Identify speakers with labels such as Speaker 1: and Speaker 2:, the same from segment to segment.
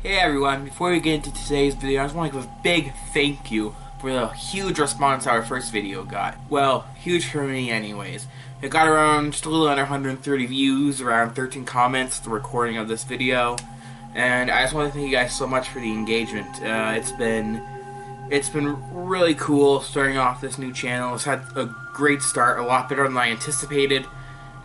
Speaker 1: Hey everyone, before we get into today's video, I just want to give a big thank you for the huge response our first video got. Well, huge for me anyways. It got around just a little under 130 views, around 13 comments, the recording of this video, and I just want to thank you guys so much for the engagement. It's been really cool starting off this new channel. It's had a great start, a lot better than I anticipated.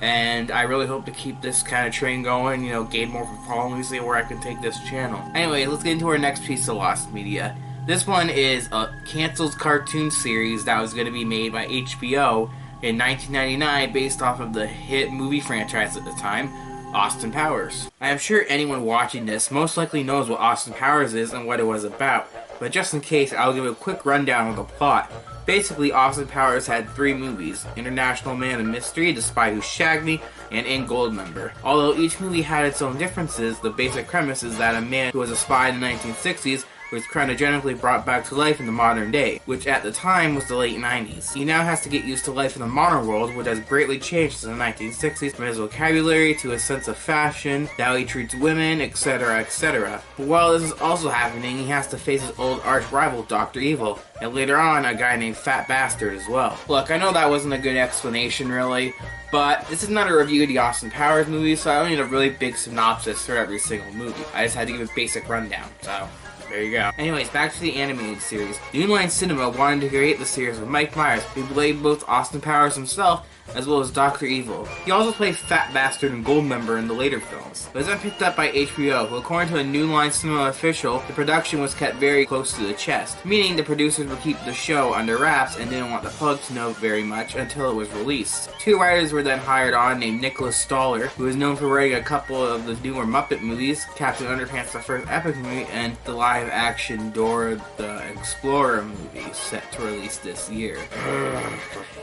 Speaker 1: And I really hope to keep this kind of train going, gain more following, see where I can take this channel. Anyway, let's get into our next piece of lost media. This one is a canceled cartoon series that was going to be made by HBO in 1999 based off of the hit movie franchise at the time, Austin Powers. I am sure anyone watching this most likely knows what Austin Powers is and what it was about, but just in case, I'll give a quick rundown of the plot. Basically, Austin Powers had 3 movies: International Man of Mystery, The Spy Who Shagged Me, and In Goldmember. Although each movie had its own differences, the basic premise is that a man who was a spy in the 1960s was cryogenically brought back to life in the modern day, which at the time was the late 90s. He now has to get used to life in the modern world, which has greatly changed since the 1960s, from his vocabulary to his sense of fashion, how he treats women, etc, etc. But while this is also happening, he has to face his old arch-rival, Dr. Evil, and later on, a guy named Fat Bastard as well. Look, I know that wasn't a good explanation, really, but this is not a review of the Austin Powers movies, so I don't need a really big synopsis for every single movie. I just had to give a basic rundown, so there you go. Anyways, back to the animated series. New Line Cinema wanted to create the series with Mike Myers, who played both Austin Powers himself as well as Dr. Evil. He also played Fat Bastard and Goldmember in the later films. It was then picked up by HBO, who according to a New Line Cinema official, the production was kept very close to the chest, meaning the producers would keep the show under wraps and didn't want the public to know very much until it was released. 2 writers were then hired on named Nicholas Stoller, who is known for writing a couple of the newer Muppet movies, Captain Underpants the first epic movie, and the live-action Dora the Explorer movie, set to release this year.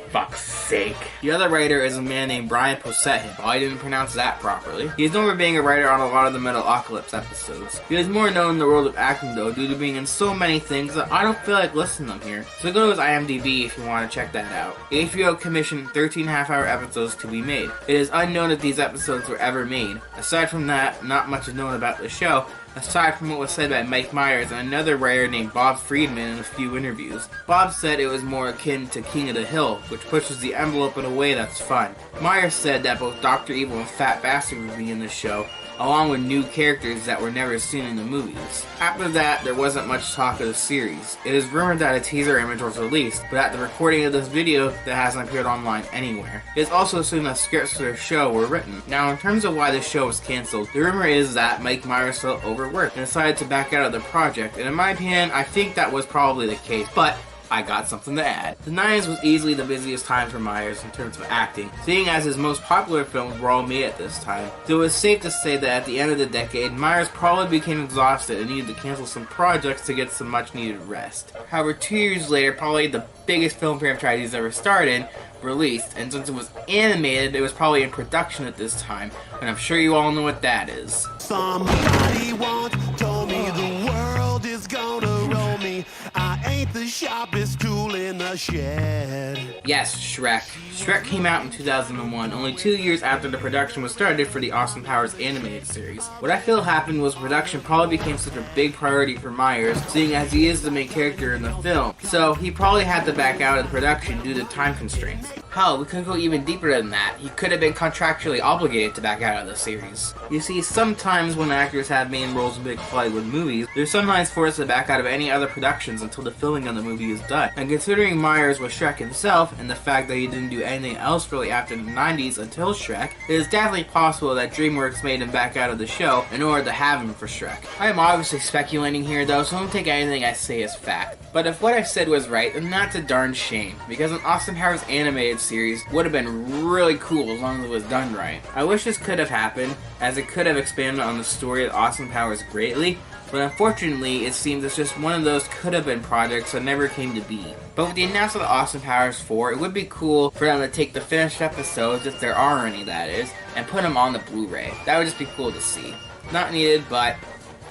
Speaker 1: Fuck's sake. The other writer is a man named Brian Posehn. I didn't pronounce that properly. He is known for being a writer on a lot of the Metalocalypse episodes. He is more known in the world of acting though, due to being in so many things that I don't feel like listing them here. So go to his IMDb if you want to check that out. HBO commissioned 13 half-hour episodes to be made. It is unknown if these episodes were ever made. Aside from that, not much is known about the show, aside from what was said by Mike Myers and another writer named Bob Friedman in a few interviews. Bob said it was more akin to King of the Hill, which pushes the envelope in a way that's fun. Myers said that both Dr. Evil and Fat Bastard would be in the show, along with new characters that were never seen in the movies. After that, there wasn't much talk of the series. It is rumored that a teaser image was released, but at the recording of this video, that hasn't appeared online anywhere. It is also assumed that scripts for the show were written. Now, in terms of why the show was cancelled, the rumor is that Mike Myers felt overworked and decided to back out of the project, and in my opinion, I think that was probably the case, but I got something to add. The 90s was easily the busiest time for Myers in terms of acting, seeing as his most popular films were all made at this time. So it was safe to say that at the end of the decade, Myers probably became exhausted and needed to cancel some projects to get some much needed rest. However, 2 years later, probably the biggest film franchise he's ever starred in released, and since it was animated, it was probably in production at this time, and I'm sure you all know what that is.
Speaker 2: Somebody once told me the world is gonna roll me. I ain't the sharpest tool in the shed.
Speaker 1: Yes, Shrek. Shrek came out in 2001, only 2 years after the production was started for the Austin Powers animated series. What I feel happened was production probably became such a big priority for Myers, seeing as he is the main character in the film, so he probably had to back out of the production due to time constraints. Hell, we could go even deeper than that. He could have been contractually obligated to back out of the series. You see, sometimes when actors have main roles in big Hollywood movies, they're sometimes forced to back out of any other productions until the filming of the movie is done. And considering Myers was Shrek himself, and the fact that he didn't do anything else really after the 90s until Shrek, it is definitely possible that DreamWorks made him back out of the show in order to have him for Shrek. I am obviously speculating here though, so don't take anything I say as fact. But if what I said was right, then that's a darn shame, because an Austin Powers animated series would have been really cool as long as it was done right. I wish this could have happened, as it could have expanded on the story of Austin Powers greatly, but unfortunately it seems it's just one of those could have been projects that never came to be. But with the announcement of Austin Powers 4, it would be cool for them to take the finished episodes, if there are any that is, and put them on the Blu-ray. That would just be cool to see. Not needed, but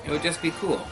Speaker 1: it would just be cool.